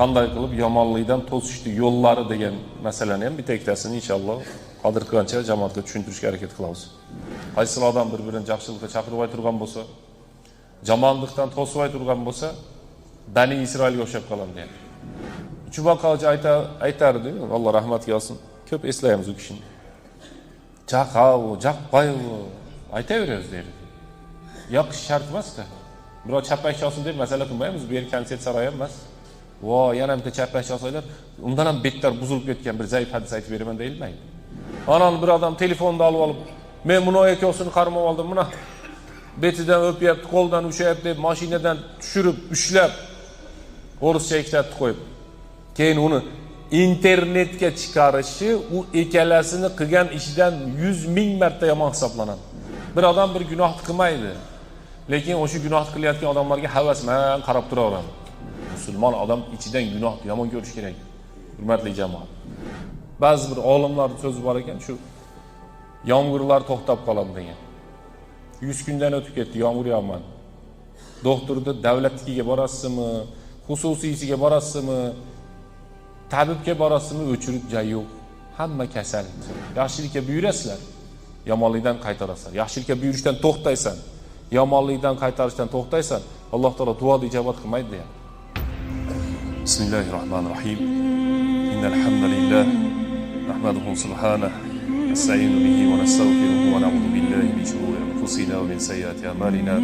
qanday qilib yomonlikdan to'sishni yo'llari degan masalani ham bitta-ikkitasini inshaalloh qodir qilgancha jamoatga tushuntirishga harakat qilamiz. Qaysi odam bir-birini yaxshilikka chaqirib turgan bo'lsa, yomonlikdan to'sib turgan bo'lsa, Bani Isroilga o'xshab qoladi degan. Chubaqochi aytardi, Alloh rahmatga olsin. Ko'p eslaymiz u kishini. Chaqav, jaqpay aytaveramiz deydi. Yo'q, shart emas-da. Birov chapakcha olsin deb masala qilmaymiz. Bu yer konsert saroyi emas. Vo, yana bitta chapakcha olsalar, undan ham bettar buzilib ketgan bir zaif hadis aytib beraman deyilmaydi. Anan bir odam telefonni olib, men buni ikkosini qarmab oldim, buni betidan o'pyapti, qo'ldan ushayapti deb mashinadan tushirib, ushlab, o'rischa ikkitani qo'yib, keyin uni internetga chiqarishi u ikkalasini qilgan ishidan 100 ming marta yomon hisoblanadi. Bir odam bir gunoh qilmaydi, lekin o'sha gunoh qilayotgan odamlarga havasman qarab turaveradi. Musulmon odam ichidan gunoh yomon ko'rish kerak. Hurmatli jamoat. Ba'zi bir olimlar so'zi bor ekan, shu yomg'irlar to'xtab qoladi degan. 100 kundan o'tib ketdi, yomg'ir yog'madi. Doktorda davlatnikiga borasizmi, xususiysiga borasizmi, tabibga borasizmi, o'chirib joy yo'q. Hamma kasal. Yaxshilikka buyurasizlar, yomonlikdan qaytarasizlar. Yaxshilikka buyurishdan to'xtaysan, yomonlikdan qaytarishdan to'xtaysan, Alloh taolo duoni ijobat qilmaydi degan. Bismillahirrohmanirrohim. Innal hamdalillah nahmaduhu subhanahu nasta'inu bihi wa nastaghfiruhu wa na'udhu billahi min shururi anfusina wa min sayyiati a'malina.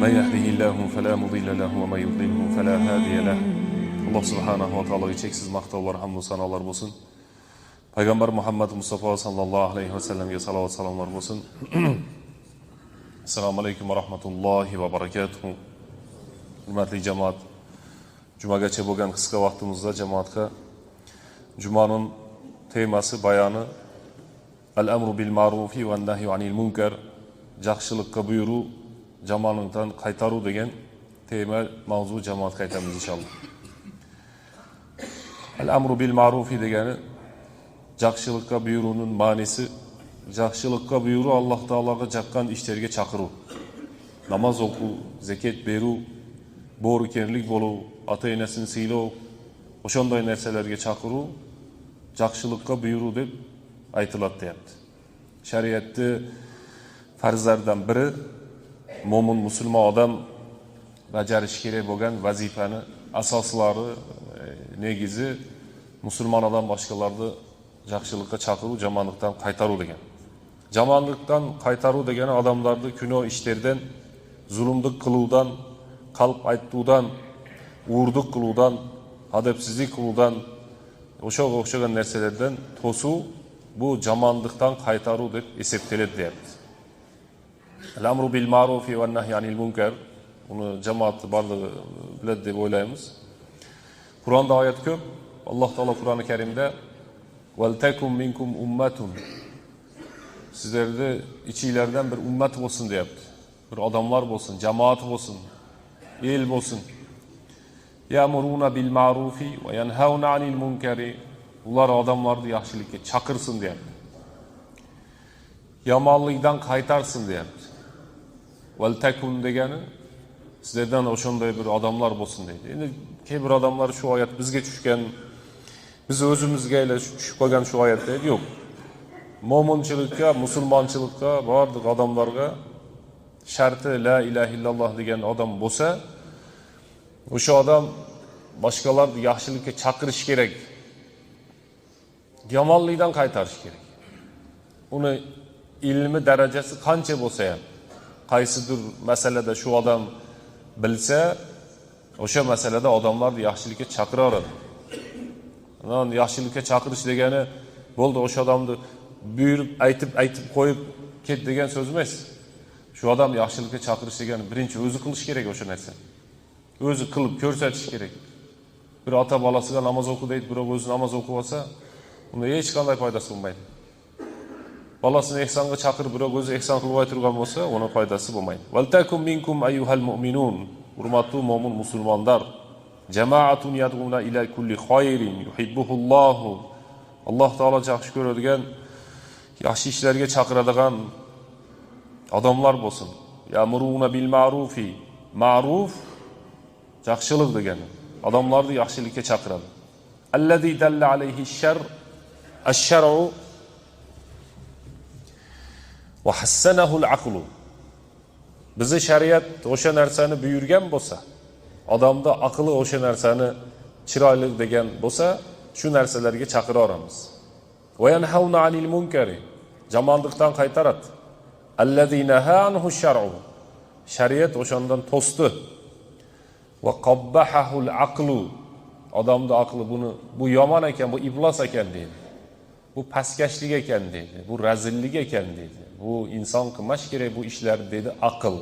Man yahdihillahu fala mudilla lahu wa man yudlilhu fala hadiya lahu. Alloh subhanahu va taologa cheksiz maqtovlar, hamd va sanolar bo'lsin. Payg'ambar Muhammad Mustafa sallallohu alayhi va sallamga salovat salomlar bo'lsin. Assalomu alaykum va rahmatullohi va barakatuh. Hurmatli jamoat, jumagacha bo'lgan qisqa vaqtimizda jamoatga jumaning temasi bayoni al-amru bil ma'rufi va nahyu anil munkar, yaxshilikka buyuruv, yomonlikdan qaytaruv degan tema mavzu jamoatga aytamiz inshaalloh. Al-amru bil ma'rufi degani yaxshilikka buyuruvning ma'nosi, yaxshilikka buyuruv Alloh taologa jaqqan ishlarga chaqiruv. Namoz o'qu, zakat beruv, bo'rikenlik bo'luv, ota-onasini siylov, o'shanday narsalarga chaqiruv, yaxshilikka buyuruv deb aytiladi deyapti. Shariatda farzlardan biri mo'min musulmon odam bajarish kerak bo'lgan vazifani asoslari, negizi musulmon odam boshqalarni yaxshilikka chaqiruv, yomonlikdan qaytaruv degan. Yomonlikdan qaytaruv degani odamlarni gunoh ishlardan, zulmlik qiluvdan, qalb aytuvdan, urduq qiluvdan, adabsizlik qiluvdan, o'xshagan narsalardan to'suv, bu yomonlikdan qaytaruv deb hisoblanadi deyapti. Al-amru bil ma'rufi va nahyi anil munkar, uni jamoat barlig'i biladi deb o'ylaymiz. Qur'onda oyat ko'p. Alloh taolo Qur'oni Karimda "Val takum minkum ummatun", sizlarda ichingizlardan bir ummat bo'lsin deyapti. Bir odamlar bo'lsin, jamoat bo'lsin, el bo'lsin. Ya'muruna bil ma'rufi va yanhauna anil munkari, ular odamlarni yaxshilikka chaqirsin deyapti. Yomonlikdan qaytarsin deyapti. Val takum degani sizlardan o'shanday bir odamlar bo'lsin deydi. Endi bir odamlar shu oyat bizga tushgan, biz o'zimizga tushib qolgan shu oyatda yo'q. Mo'minchilikka, musulmonchilikka, barliq odamlarga sharti la ilaha illalloh degan odam bo'lsa, o'sha odam boshqalarni yaxshilikka chaqirish kerak. Yomonlikdan qaytarish kerak. Uni ilmi darajasi qancha bo'lsa ham, qaysidir masalada shu odam bilsa, o'sha masalada odamlarni yaxshilikka chaqiraveradi. Yaxshilikka chaqirish degani bo'ldi o'sha odamni buyurib aytib qo'yib ket degan so'z emas. Shu odam yaxshilikka chaqirish degani birinchi o'zi qilish kerak o'sha narsa. O'zi qilib ko'rsatish kerak. Bir ota bolasiga namoz o'qi deydi, biroq o'zi namoz o'qib olsa, unda hech qanday foydasi bo'lmaydi. Bolasini ehsonga chaqirib, biroq o'zi ehson qilib o'tirgan bo'lsa, uni foydasi bo'lmaydi. Val takum minkum ayyuhal mu'minun, hurmatli mo'min musulmonlar, jamoatun yad'una ila kulli khayrin yuhibbuhullohu. Alloh taolo yaxshi ko'radigan, yaxshi ishlarga chaqiradigan odamlar bo'lsin. Ya'muruna bil ma'rufi, ma'ruf yaxshilik degani. Adamlarni yaxshilikka chaqiradi. Allazi dalla alayhi ash-shar'u va hassanahu al-aqlu. Bizi shariat o'sha narsani buyurgan bo'lsa, odamda aqli o'sha narsani chiroyli degan bo'lsa, shu narsalarga chaqira olamiz. Va yanhauna 'anil munkari. Yomonlikdan qaytaradi. Allazi naha anhu ash-shar'u. Shariat o'shandan to'sdi. Va qabbahahu al-aqlu. Odamda aqli bu yomon ekan, bu iflos ekan deydi. Bu pastkashlik ekan deydi. Bu razillik ekan deydi. Bu inson qilmash kerak bu ishlar dedi aql.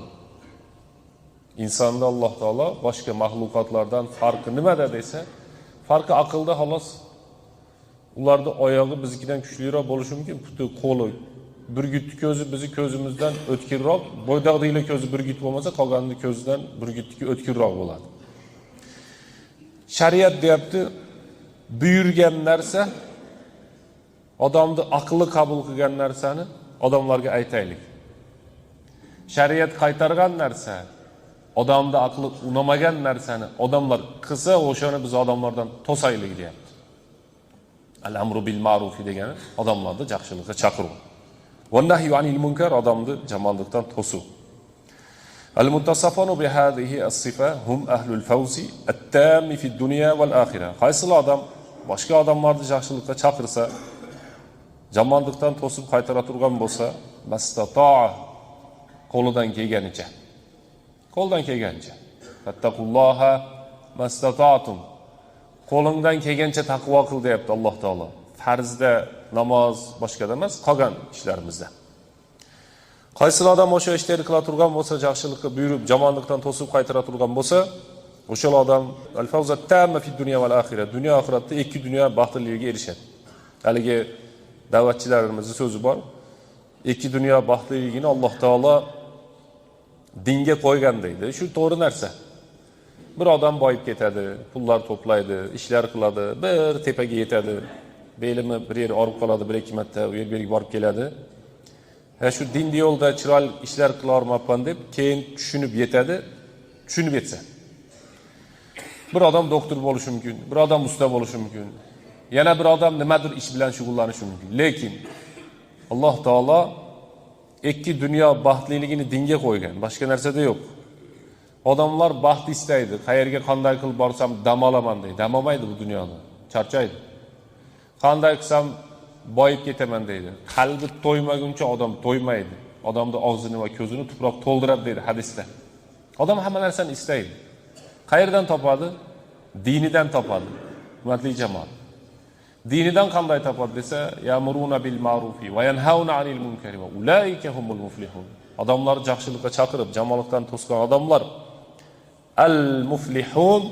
İnsanda Alloh taolo boshqa mahluqotlardan farqi nimada desa, farqi aqlda xolos. Ularda oyog'i biznikidan kuchliroq bo'lishi mumkin, puti, qo'li, burgutni ko'zi bizni ko'zimizdan o'tkirroq, bo'ydoqdagina ko'zi burgut bo'lmasa, qolganni ko'zidan burgutniki o'tkirroq bo'ladi. Shariat deyapti, buyurgan narsa, odamni aqli qabul qilgan narsani odamlarga aytaylik. Shariat qaytargan narsa, odamni aqli unamagan narsani odamlar qilsa, o'shani biz odamlardan to'saylik deyapti. Al-amru bil ma'ruf degani odamlarni yaxshilikka chaqiruv. Va nahyu anil munkar odamni yomonlikdan to'suv. Al-muttasafanu bi hadhihi as-sifa hum ahlul fawzi at-tam fi ad-dunya wal akhirah. Qaysi odam boshqa odamlarni yaxshilikka chaqirsa, yomonlikdan to'sib qaytara turgan bo'lsa, mastata'a qo'lidan kelganicha. Qo'ldan kelgancha. Fattaqulloha mastata'tum. Qo'lingdan kelgancha taqvo qil deyapti Alloh taolo. Farzda, namoz, boshqada emas, qolgan ishlarimizda. Qaysi odam o'sha ishlarni qila turgan bo'lsa, yaxshilikka buyurib, yomonlikdan to'sib qaytara turgan bo'lsa, o'sha odam al-fawzat tamma fi dunya wal akhirah. Dunyo oxiratda ikki dunyo baxtligiga erishadi. Haligi da'vatchilarimizning so'zi bor. Ikki dunyo baxtligini Alloh taolo dinga qo'ygan deydi. Shu to'g'ri narsa. Bir odam boyib ketadi, pullar to'playdi, ishlar qiladi, bir tepaga yetadi. Belimi bir yer orib qoladi, bir ikki marta u yerga borib keladi. Shu dinni yo'lda chiroyli ishlar qila olmayapman deb, keyin tushunib yetadi, tushunib yetsa. Bir odam doktor bo'lishi mumkin, bir odam usta bo'lishi mumkin. Yana bir odam nimadir ish bilan shug'ullanishi mumkin. Lekin Alloh taolo ikki dunyo baxtliligini dinga qo'ygan, boshqa narsada yo'q. Odamlar baxt istaydi. Qayerga qanday qilib borsam dam olaman deydi. Dam olmaydi bu dunyoda. Charchaydi. Qanday qilsam boyib ketaman deydi. Qalbi to'ymaguncha odam to'ymaydi. Odamning og'zini va ko'zini tuproq to'ldiradi deydi hadisda. Odam hamma narsani istaydi. Qayerdan topadi? Dinidan topadi. Hurmatli jamoat. Dinidan qanday topadi desa, ya'muruna bil ma'rufi va yanhauna 'anil munkari va ulaika humul muflihun. Odamlar yaxshilikka chaqirib, yomonlikdan to'sgan odamlar al-muflihun.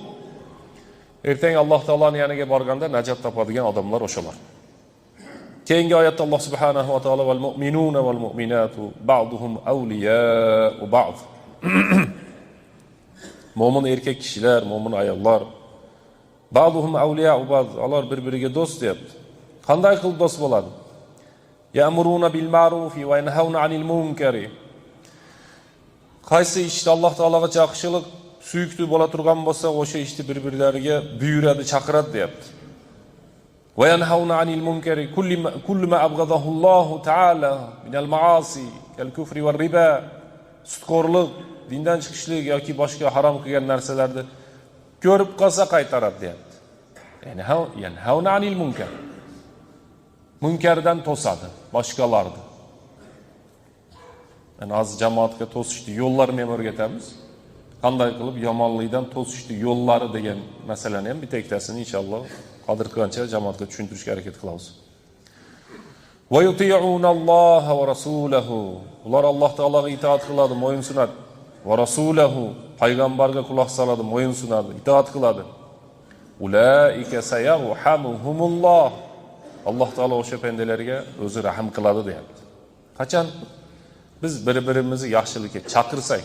Ertang Alloh taoloning yoniga borganda najot topadigan odamlar o'shalar. Keyingi oyatda Alloh subhanahu va taolo val mu'minuna val mu'minatu ba'duhum awliya'u ba'd. Mo'min erkak kishilar, mo'min ayollar ba'duhum awliya'u ba'd. Ular bir-biriga do'st deyapti. Qanday qilib do'st bo'ladi? Ya'muruna bil ma'rufi va yanhauna 'anil munkari. Qaysi ishda Alloh taologa yaxshilik suyukli bo'la turgan bo'lsa, o'sha ishni bir-birlariga buyuradi, chaqiradi deyapti. Va yanhauna 'anil munkari kullu ma abghadahu Alloh taala min al-ma'asi kal-kufri va riba. Sutqorlik, dindan chiqishlik yoki boshqa harom qilgan narsalarni ko'rib qolsa qaytaradi deyapti. Ya'ni yanhauna 'anil munkar. Munkardan to'sadi boshqalarni. Yani az jamoatga to'sishni yo'llarini ham o'rgatamiz. Qanday qilib yomonlikdan to'sishni yo'llari degan masalani ham bitta ikkitasini inshaalloh qodir qilgancha jamoatga tushuntirishga harakat qilamiz. Va yuti'unalloha va rasulahu. Ular Alloh taologa itoat qiladi, mo'yin sunadi. Va rasulahu, payg'ambarga quloq soladi, mo'yin sunadi, itoat qiladi. Ulaika sayarhamuhumulloh. Alloh taolo o'sha pendelarga o'zi rahim qiladi deyapti. Qachon biz bir-birimizni yaxshilikka chaqirsak,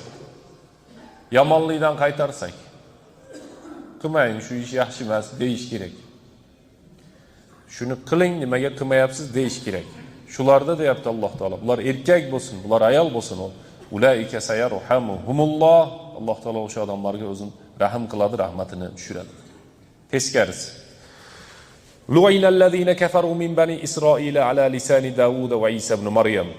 yomonlikdan qaytarsak, qilmang, shu ish yaxshi emas deyish kerak. Shuni qiling, nimaga qilmayapsiz deyish kerak. Shularda deyapti Alloh taolo. Bular erkak bo'lsin, bular ayol bo'lsin, ulaika sayarhamuhumulloh. Alloh taolo o'sha odamlarga o'zini rahim qiladi, rahmatini tushiradi. Teskarisi. Lu'inallazina kafaru min bani Isroila ala lisani Davud va Isa ibn Maryam.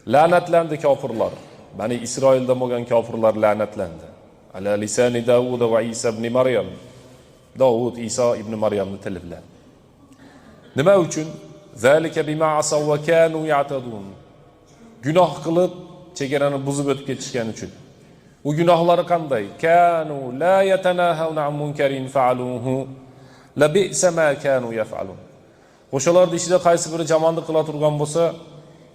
La'natlandi kofirlar. Bani Isroilda bo'lgan kofirlar la'natlandi. Ala lisani Davud va Isa ibn Maryam. Davud, Isa ibn Maryamning tili bilan. Nima uchun? Zalika bima asaw va kanu ya'tadun. Gunoh qilib, chegarani buzib o'tib ketishgani uchun. U gunohlari qanday? Kanu la yatanahawna an munkarin fa'aluhu la bi'sa ma kanu yaf'alun. O'shalar ichida qaysi biri yomonlik qila turgan bo'lsa,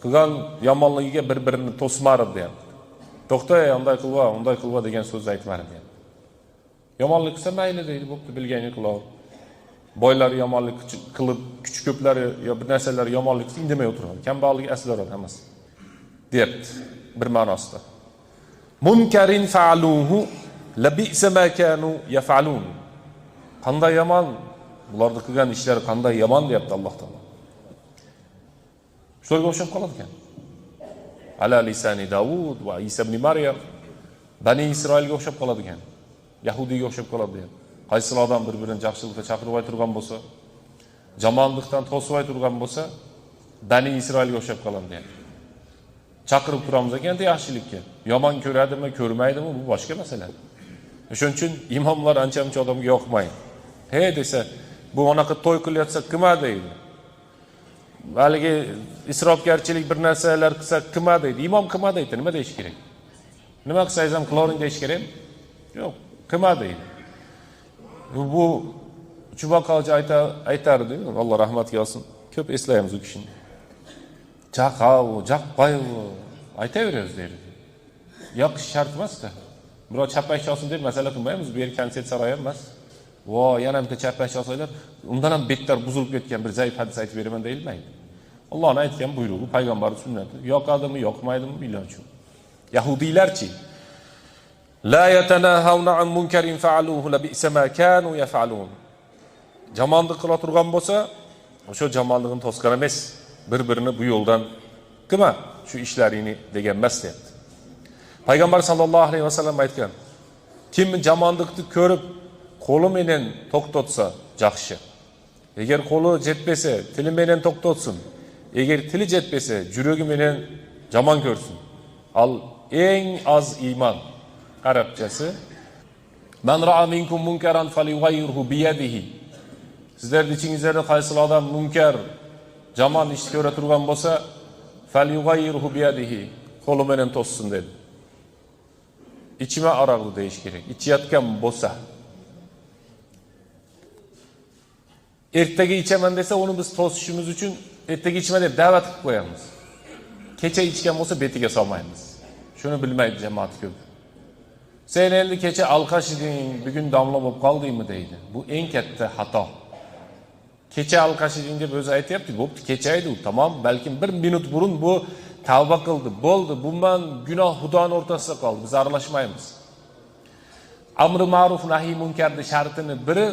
qilgan yomonligiga bir-birini to'smardi ham. To'xta, unday qilva degan so'zni aytmardi ham. Yomonlik qilsa mayli deydi, bo'pti, bilganini qilaver. Boylar yomonlik qilib, kuch ko'plari yo bir narsalar yomonlik qilsa indamay o'tiradi. Kambag'allik aslilar hammasi. Deyapti bir ma'nosida. Munkarin fa'aluhu la bi'sa ma kanu yaf'alun. Qanday yomon, bularda qilgan ishlari qanday yomon deyapti Alloh taolo. Shularga o'xshab qoladi ekan. Ala lisani Davud va Isa ibn Maryam Bani Isroilga o'xshab qoladi ekan. Yahudiyga o'xshab qoladi degan. Qaysi odam bir-birini yaxshilikka chaqirib turgan bo'lsa, yomonlikdan to'sib turgan bo'lsa, Bani Isroilga o'xshab qoladi degan. Chaqirib turamiz ekan yaxshilikka. Yomon ko'radimi, ko'rmaydimi, bu boshqa masala. Shuning uchun imomlar ancha-muncha odamga yoqmaydi. Hey desa, bu onaqa to'y qilyotsa qilma deydi. Balki isrofgarchilik bir narsalar qilsa qilma deydi. Imom qilma deydi. Nima deyish kerak? Nima qilsangiz ham qilavering deyish kerak? Yo'q, qilma deydi. Bu Chubaqochi aytardi, Alloh rahmatga olsin. Ko'p eslaymiz u kishini. Chaqav, jaqpay aytaveramiz deydi. Yo'q, shart emas-da. Birov chapakcha olsin deb masala qilmaymiz. Bu yer konsert saroyi emas. Vo, yana bitta chapakcha olsalar, undan ham bettar buzilib ketgan bir zaif hadis aytib beraman deyilmaydi. Allohning aytgan buyrug'i, payg'ambarning sunnati. Yoqadimi, yoqmaydimi bilgan uchun. Yahudiylarchi la yatanahawna an munkarin fa'aluhu la bi'sa ma kanu yaf'alun. Yomonlik qila turgan bo'lsa, o'sha yomonligini to'sqan emas, bir-birini bu yo'ldan qilma, shu ishlaringni degan emas deyapti. Payg'ambar sallallohu alayhi vasallam aytgan, kim yomonlikni ko'rib qo'li bilan to'xtatsa, yaxshi. Agar qo'li jetpesa, tili bilan to'xtatsin. Agar tili jetpesa, yuragi bilan yomon ko'rsin. Al eng az iymon arabchasi man ra'a minkum munkaran falyughayyirhu bi yadihi. Sizlar ichingizda qaysi odam munkar, yomon ish ko'ra turgan bo'lsa, falyughayyirhu bi yadihi, qo'li bilan to'ssin dedi. İçime araqlı deyish kerak. İchayotgan bo'lsa, ertaga ichaman desa, uni biz to'sishimiz uchun ertaga ichma deb da'vat qilib qo'yamiz. Kecha ichgan bo'lsa betiga solmaymiz. Shuni bilmaydi jamoat ko'p. Sen endi kecha alqash eding, bugun damla bo'lib qoldingmi deydi. Bu eng katta xato. Kecha alqash eding deb o'zi aytayapti, bo'pti, kecha edi u, tamom, balkim 1 minut burun bu tavba qildi, bo'ldi, bundan gunoh Xudoning o'rtasida qoldi. Biz aralashmaymiz. Amri ma'ruf nahi munkarning shartini biri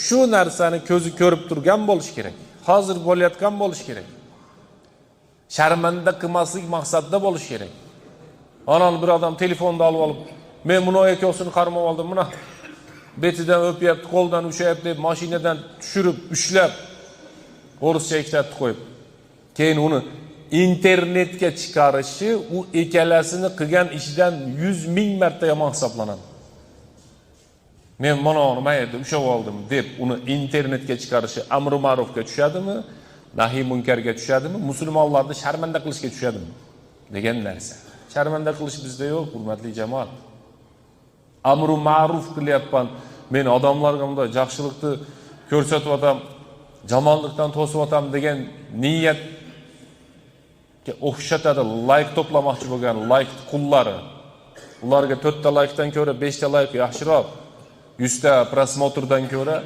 shu narsani ko'zi ko'rib turgan bo'lish kerak. Hozir bo'layotgan bo'lish kerak. Sharmanda qilmaslik maqsadida bo'lish kerak. Anan bir odam telefonda olib, men buni ekosini qarmab oldim, buni betidan o'pyapti, qo'ldan ushayapti deb mashinadan tushirib, ushlab, o'rischa ikkitani qo'yib, keyin uni internetga chiqarishi u ekalasini qilgan ishidan 100 ming marta yomon hisoblanadi. Men mana nima edi, ushab oldim deb uni internetga chiqarishi amri ma'rufga tushadimi, nahiy munkarga tushadimi, musulmonlarni sharmanda qilishga tushadimi degan narsa. Sharmanda qilish bizda yo'q, hurmatli jamoat. Amri ma'ruf qilyapman, men odamlarga bunday yaxshilikni ko'rsatyapman, yomonlikdan to'syatam degan niyat o'xshatadi, like to'plamoqchi bo'lgan like qullari. Ularga 4 ta likedan ko'ra 5 ta like yaxshiroq. 100 ta prosmotrdan ko'ra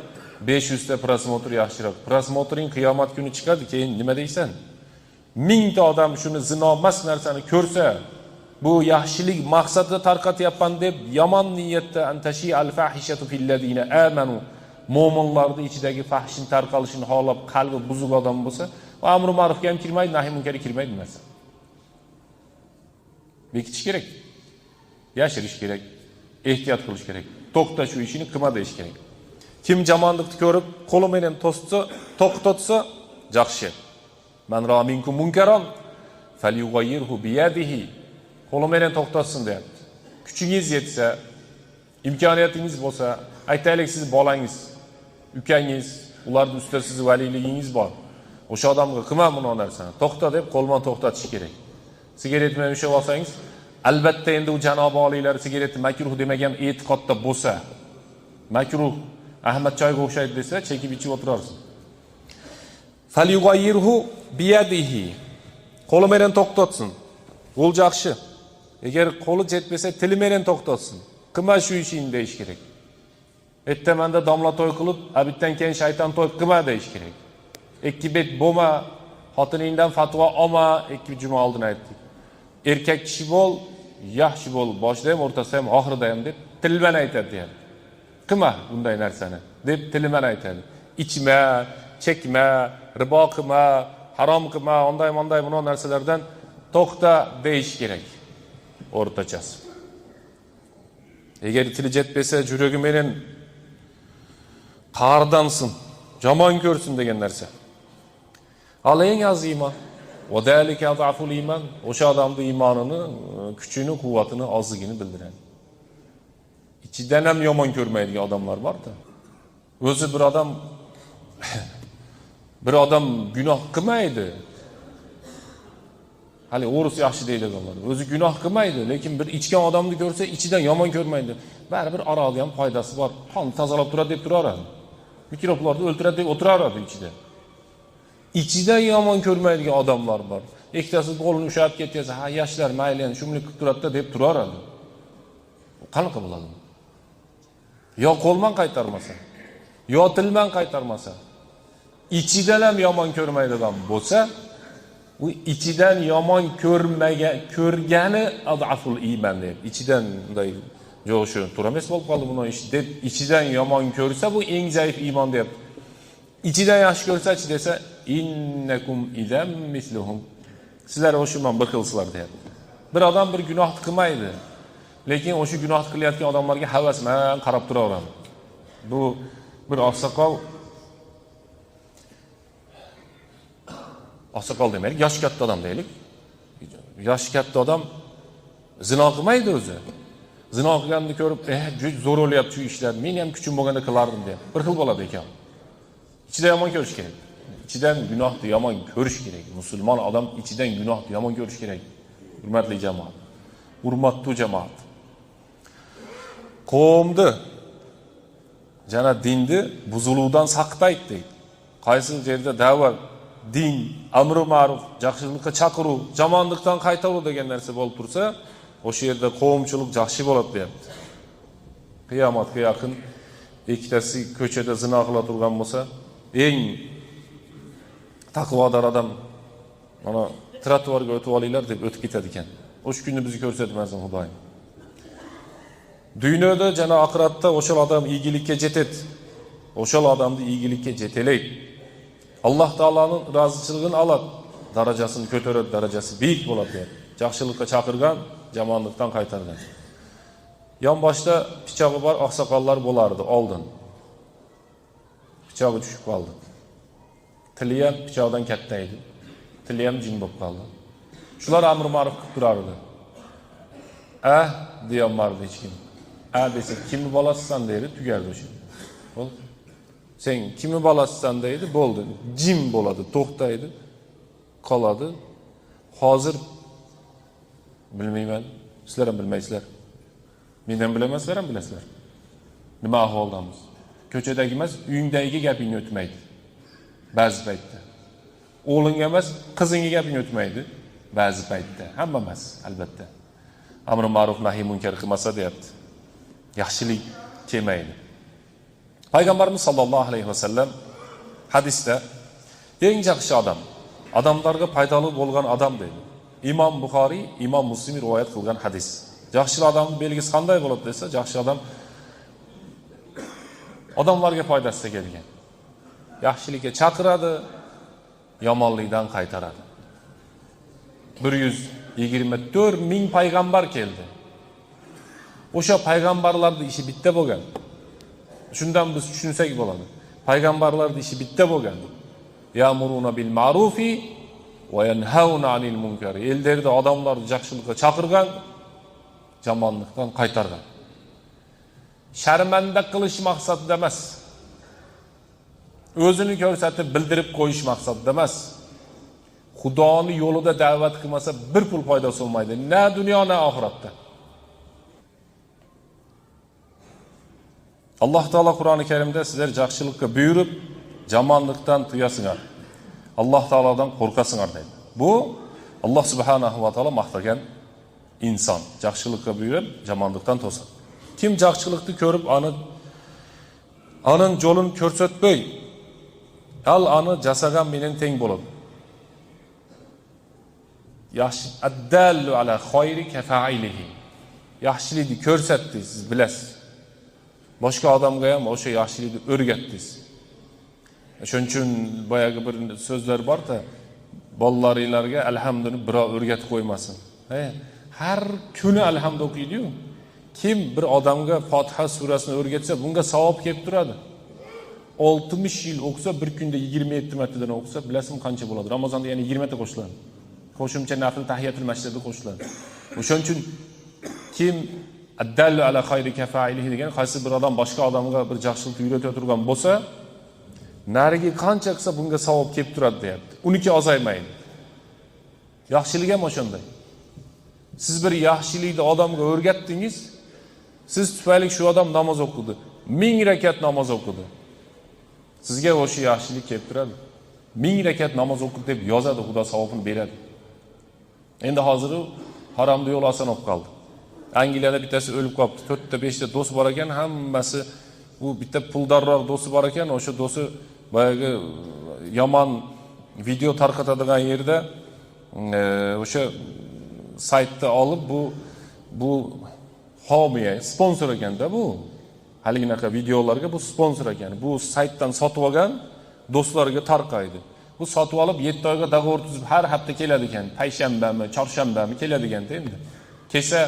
500 ta prosmotr yaxshiroq. Prosmotring qiyomat kuni chiqadi, keyin nima deysan? 1000 ta odam shuni zino emas narsani ko'rsa, bu yaxshilik maqsadida tarqatyapman deb yomon niyatda antashi al-fahishatu fil ladina amanu, mo'minlarning ichidagi fahshning tarqalishini xohlab qalbi buzuq odam bo'lsa, va amri ma'rufga ham kirmaydi, nahiy munkarga kirmaydi narsa. Bekitish kerak. Yashirish kerak. Ehtiyot qilish kerak. To'xta shu ishini qilma deyish kerak. Kim jamonlikni ko'rib, qo'li bilan to'xtatsa, yaxshi. Man ra minkum munkaron falyughayyirhu bi yadihi. Qo'li bilan to'xtatsin deyapti. Kuchingiz yetsa, imkoniyatingiz bo'lsa, aytaylik siz bolangiz, ukangiz, ularning ustida siz valiyligingiz bor. O'sha odamga qilma bu narsani. To'xta deb qo'ldan to'xtatish kerak. Sigaret bilan ushlab olsangiz, albatta endi u janobi oliylar sigaretni makruh demagan e'tiqodda bo'lsa, makruh Ahmad choyga o'xshaydi desa, chekib ichib o'tirarsiz. Falyughayyirhu biyadihi. Qo'li bilan to'xtatsin. Bu yaxshi. Agar qo'li yetmasa, tili bilan to'xtatsin. Qilma shu ishingni deyish kerak. Ertamanda domla to'y qilib, abitdan keyin shayton to'y qilma deyish kerak. Ikki bet bo'lma, xotiningdan fatvo olma, 2 juma oldin aytdik. Erkak kishi bo'l, yaxshi bo'l, boshida ham, o'rtasida ham, oxirida ham deb til bilan aytadi deyapti. Qilma bunday narsani deb til bilan aytadi. Ichma, chekma, ribo qilma, harom qilma, onday bu narsalardan to'xta deyish kerak. O'rtachasi. Agar tili yetmasa, yuragi bilan qardansin, yomon ko'rsin degan narsa. Eng az iymon. Va dalika zaful iymon. O'sha odamning iymonini, kuchini, quvvatini ozligini bildiradi. İçidan ham yomon ko'rmaydigan odamlar bor-da. O'zi bir odam gunoh qilmaydi. Hali o'ris yaxshi deydiganlar. O'zi gunoh qilmaydi, lekin bir ichgan odamni ko'rsa, ichidan yomon ko'rmaydi. Baribir orada ham foydasi bor. Qon tozalab turadi deb turaradi. Mikroblarni o'ldiradi deb o'tiraradi ichida. İchidan yomon ko'rmaydigan odamlar bor. Ikkitasi qo'lini ushlab ketsa, ha yoshlar mayli, shumlik qilib turadi deb turaradi. Qanaqa bo'ladi? Yo qo'lman qaytarmasa, yo tilman qaytarmasa, ichidan ham yomon ko'rmaydigan bo'lsa, u ichidan yomon ko'rgani adaful iymon deb. Ichidan bunday yo'q shu turamas bo'lib qoldi buni ish deb ichidan yomon ko'rsa, bu eng zaif iymon deb. İchidan yaxshi ko'rsa-chi desa, innakum idam misluhum. Sizlar o'shiman bir xilsizlar deyapti. Bir odam bir gunoh qilmaydi. Lekin o'sha gunoh qilayotgan odamlarga havasman qarab turaveradi. Bu bir oqsoqol demaylik, yosh katta odam deylik. Yosh katta odam zino qilmaydi o'zi. Zino qilganini ko'rib, zo'r o'lyapti shu ishlar. Men ham kuchim bo'lganda qilardim deb. Bir xil bo'ladi ekan. İçidan yomon ko'rish kerak. İchidan gunohni yomon ko'rish kerak. Musulmon odam ichidan gunohni yomon ko'rish kerak. Hurmatli jamoat. Hurmatli jamoat. Qo'mni jana dinni buziluvdan saqlaydi deydi. Qaysi yerda da'vat, din, amri ma'ruf, yaxshilikka chaqiruv, yomonlikdan qaytaruv degan narsa bo'lib tursa, o'sha yerda qo'mchilik yaxshi bo'ladi deyapti. Qiyomatga yaqin ikkitasi ko'chada zino qila turgan bo'lsa, eng taqvodor odam mana trotuarga o'tib olinglar deb o'tib ketadi ekan. O'sha kunni bizga ko'rsatmasin Xudoyim. Dunyoda jana oxiratda o'sha odam iyilikka yetadi. O'sha odamni iyilikka yetelaydi. Alloh taolaning rozichiligini oladi, darajasini ko'taradi, darajasi biik bo'ladi deb. Yaxshilikka chaqirgan, yomonlikdan qaytargan. Yonboshda pichog'i bor oqsoqollar bo'lardi oldin. Pichog'i tushib qoldi. Tili ham pichoqdan katta edi. Tili ham jin bo'lib qoldi. Shular amr ma'ruf qilib turardi. Deyolmardi hech kim. Desa, kimni bolasisan deydi, tugardi o'sha. Bo'ldi. Sen kimni bolasisan deydi, bo'ldi. Jin bo'ladi, to'xtaydi, qoladi. Hozir bilmayman, sizlar ham bilmaysizlar. Men ham bilaman, sizlar ham bilasizlar. Nima ahvoldamiz? Ko'chadagi emas, uyingdagi gapingni o'tmaydi. Ba'zi paytda. O'g'lingga emas, qizingga gaping o'tmaydi. Ba'zi paytda. Hamma emas, albatta. Amr ma'ruf nahiy munkar qilmasa deyapti. Yaxshilik kelmaydi. Payg'ambarimiz sollallohu alayhi vasallam hadisda eng yaxshi odam, odamlarga foydali bo'lgan odam deydi. Imom Buxoriy, Imom Muslim rivoyat qilgan hadis. Yaxshi odamning belgisi qanday bo'ladi desa, yaxshi odam odamlarga foydasi tegadigan. Yaxshilikka chaqiradi, yomonlikdan qaytaradi. 124 ming payg'ambar keldi. O'sha payg'ambarlarning ishi bitta bo'lgan. Shundan biz tushunsak bo'ladi. Payg'ambarlarning ishi bitta bo'lgan. Ya'muruna bil ma'rufi va yanhauna 'anil munkar. Ellarda odamlarni yaxshilikka chaqirgan, yomonlikdan qaytargan. Sharmanda qilish maqsadida emas. O'zini ko'rsatib bildirib qo'yish maqsadida emas. Xudoning yo'lida da'vat qilmasa bir pul foydasi bo'lmaydi. Na dunyo na oxiratda. Alloh taolo Qur'oni Karimda sizlar yaxshilikka buyurib, yomonlikdan tuyasinglar. Alloh taolodan qo'rqasinglar deydi. Bu Alloh subhanahu va taolo maqtagan inson. Yaxshilikka buyurib, yomonlikdan to'sadi. Kim yaxshilikni ko'rib, aning yo'lini ko'rsatmay, ani jasagan menen teng bo'ladi. Yaxshi addallu ala khayri kafa'ilihi. Yaxshilikni ko'rsatdi, siz bilasiz. Boshqa odamga ham o'sha yaxshilikni o'rgatdingiz. Shuning uchun boyagi bir so'zlar bor-da, bolalaringlarga alhamduni birov o'rgatib qo'ymasin. Har kuni alhamd o'qiydi-yu. Kim bir odamga Fotiha surasini o'rgatsa, bunga savob kelib turadi. 60 yil o'qisa, bir kunda 27 martadan o'qisa, bilasizmi qancha bo'ladi? Ramazonda yana 20 ta qo'shiladi. Qo'shimcha nafl tahiyatul masjidda qo'shiladi. O'shaning uchun kim addallu ala khayri kafa'ilihi degan qaysi bir odam boshqa odamga bir yaxshilik uyratib turgan bo'lsa, narigi qancha qilsa bunga savob kelib turadi deyapti. Uniki ozaymaydi. Yaxshilik ham o'shanday. Siz bir yaxshilikni odamga o'rgatdingiz, siz tufayli shu odam namoz o'qidi, 1000 rakat namoz o'qidi. Sizga o'sha yaxshilik kelib turadi. 1000 rakat namoz o'qidi deb yozadi, Xudo savobini beradi. Endi hozir haromda yo'l oson bo'lib qoldi. Angliyada bittasi o'lib qolibdi. 4 ta 5 ta do'st bor ekan, hammasi bu bitta puldorroq do'sti bor ekan, o'sha do'sti boyagi yomon video tarqatadigan yerda o'sha saytda olib bu homiya sponsor ekanda bu. Haligacha videolarga bu sponsor ekan. Bu saytdan sotib olgan do'stlarga tarqaydi. Bu sotib olib 7 oyga dogovor tuzib har hafta keladi ekan. Payshanbami, chorshanbami keladi ekan endi. Kelsa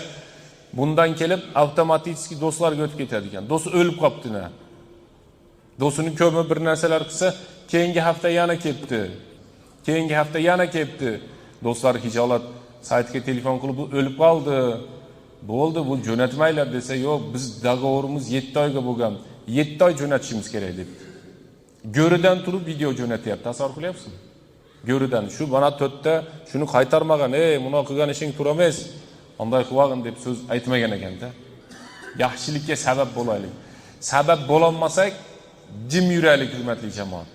bundan kelib avtomatik do'stlarga o'tib ketadi ekan. Do'st o'lib qolibdi-na. Do'stining ko'mi bir narsalar qilsa, keyingi hafta yana ketdi. Keyingi hafta yana ketdi. Do'stlar hijolat saytga telefon qilib, bu o'lib qoldi. Bo'ldi, bu jo'natmaylar desa, yo'q, biz dogovorimiz 7 oyga bo'lgan. 7 oy jo'natishimiz kerak deb. Go'ridan turib video jo'natyapti. Tasavvur qilyapsizmi? Go'ridan shu bana 4 ta shuni qaytarmagan, buni qilgan ishing turamas. Onday qilgin deb so'z aytmagan ekanda. Yaxshilikka sabab bo'laylik. Sabab bo'lolmasak, jim yuraylik, hurmatli jamoat.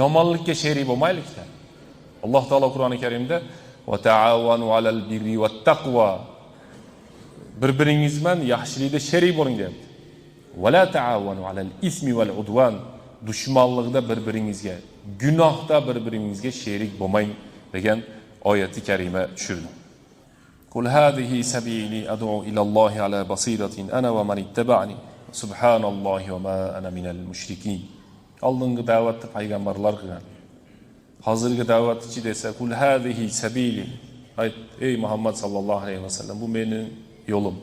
Yomonlikka sherik bo'lmaylikda. Alloh taolo Qur'oni Karimda va ta'awanu 'alal birri wat taqwa. Bir-biringiz bilan yaxshilikda sherik bo'ling deyapti. Va la ta'awanu 'alal ismi val udwan. Dushmanlikda bir-biringizga, gunohda bir-biringizga sherik bo'lmang degan oyati karima tushirdi. Qul hadihi sabili ad'u ila Allohi ala basiratin ana va man ittaba'ani. Subhanallohi va ma ana minal mushrikin. Oldingi da'vatni payg'ambarlar qilgan. Hozirgi da'vatchi desa, qul hadihi sabili. Ayt, ey Muhammad sallallohu alayhi va sallam, bu mening yo'lim.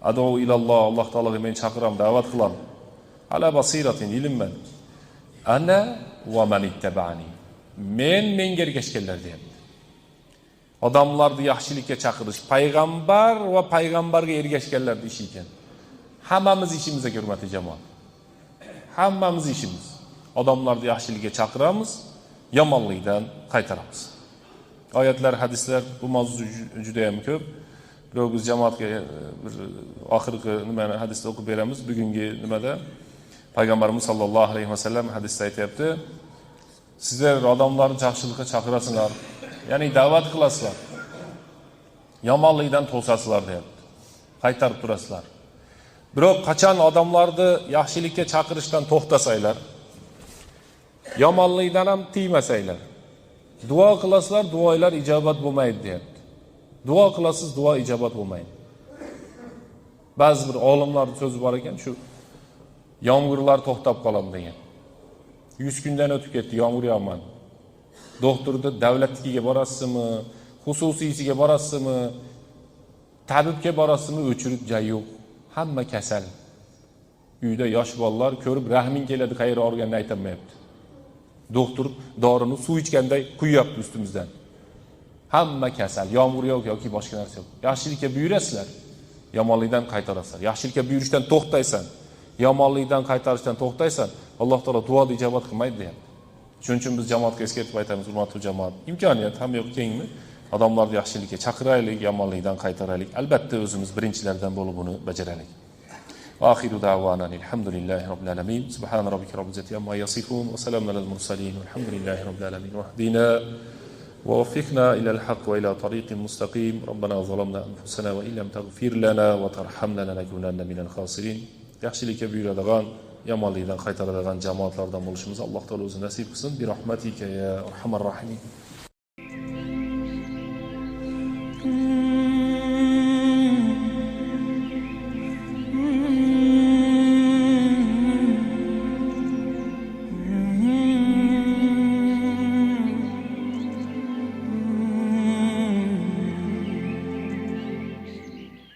Ad'u ila Alloh taologa men chaqiram, da'vat qilaman. Ala basiratin, ilmman. Ana va man ittaba'ani. Menga ergashganlar deyapti. Odamlarni yaxshilikka chaqirish payg'ambar va payg'ambarga ergashganlarning ishi ekan. Hammamiz ishimizga hurmatli jamoat. Hammamiz ishimiz. Odamlarni yaxshilikka chaqiramiz, yomonlikdan qaytaramiz. Oyatlar, hadislar bu mavzu juda ham ko'p. Biroq biz jamoatga bir oxirgi nimani hadisda o'qib beramiz. Bugungi nimada Payg'ambarimiz sallallohu alayhi va sallam hadisda aytayapti. Sizlar odamlarni yaxshilikka chaqirasizlar, ya'ni da'vat qilasizlar. Yomonlikdan to'sasizlar deyapti. Qaytarib turasizlar. Biroq qachon odamlarni yaxshilikka chaqirishdan to'xtasanglar, yomonlikdan ham tiymasanglar, duo qilasizlar, duolar ijobat bo'lmaydi deyapti. Duo qilasiz, duo ijobat bo'lmaydi. Ba'zi bir olimlarning so'zi bor ekan, shu yomg'irlar to'xtab qoladi degan. 100 kundan o'tib ketdi, yomg'ir yog'madi. Doktorda davlatnikiga borasizmi, xususiysiga borasizmi, tabibga borasizmi, o'chirib joy yo'q. hamma kasal. Uyda yosh bolalar ko'rib rahming keladi, qayerga olganini aytolmayapti. Doktor dorini suv ichganday quyyapti ustimizdan. Hamma kasal, yomg'ir yo'q yoki boshqa narsa yo'q. Yaxshilikka buyurasizlar, yomonlikdan qaytarasizlar. Yaxshilikka buyurishdan to'xtaysan, yomonlikdan qaytarishdan to'xtaysan, Alloh taolo duoni ijobat qilmaydi deyapti. Shuning uchun biz jamoatga eslatib aytamiz, hurmatli jamoat, imkoniyat ham yo'q kengmi? Odamlarni yaxshilikka chaqiraylik, yomonlikdan qaytaraylik. Albatta o'zimiz birinchilardan bo'lib buni bajaraylik. وآخر دعوانا الحمد لله رب العالمين سبحان ربك رب العزة عما يصفون وسلام على المرسلين والحمد لله رب العالمين واهدنا ووفقنا إلى الحق وإلى طريق مستقيم ربنا ظلمنا أنفسنا وإن لم تغفر لنا وترحمنا لنكونن من الخاسرين yaxshilikka buyuradigan yomonlikdan qaytaradigan jamoatlardan bo'lishimizni Alloh taolo o'zi nasib qilsin bi rahmatika ya arhamar rahimin.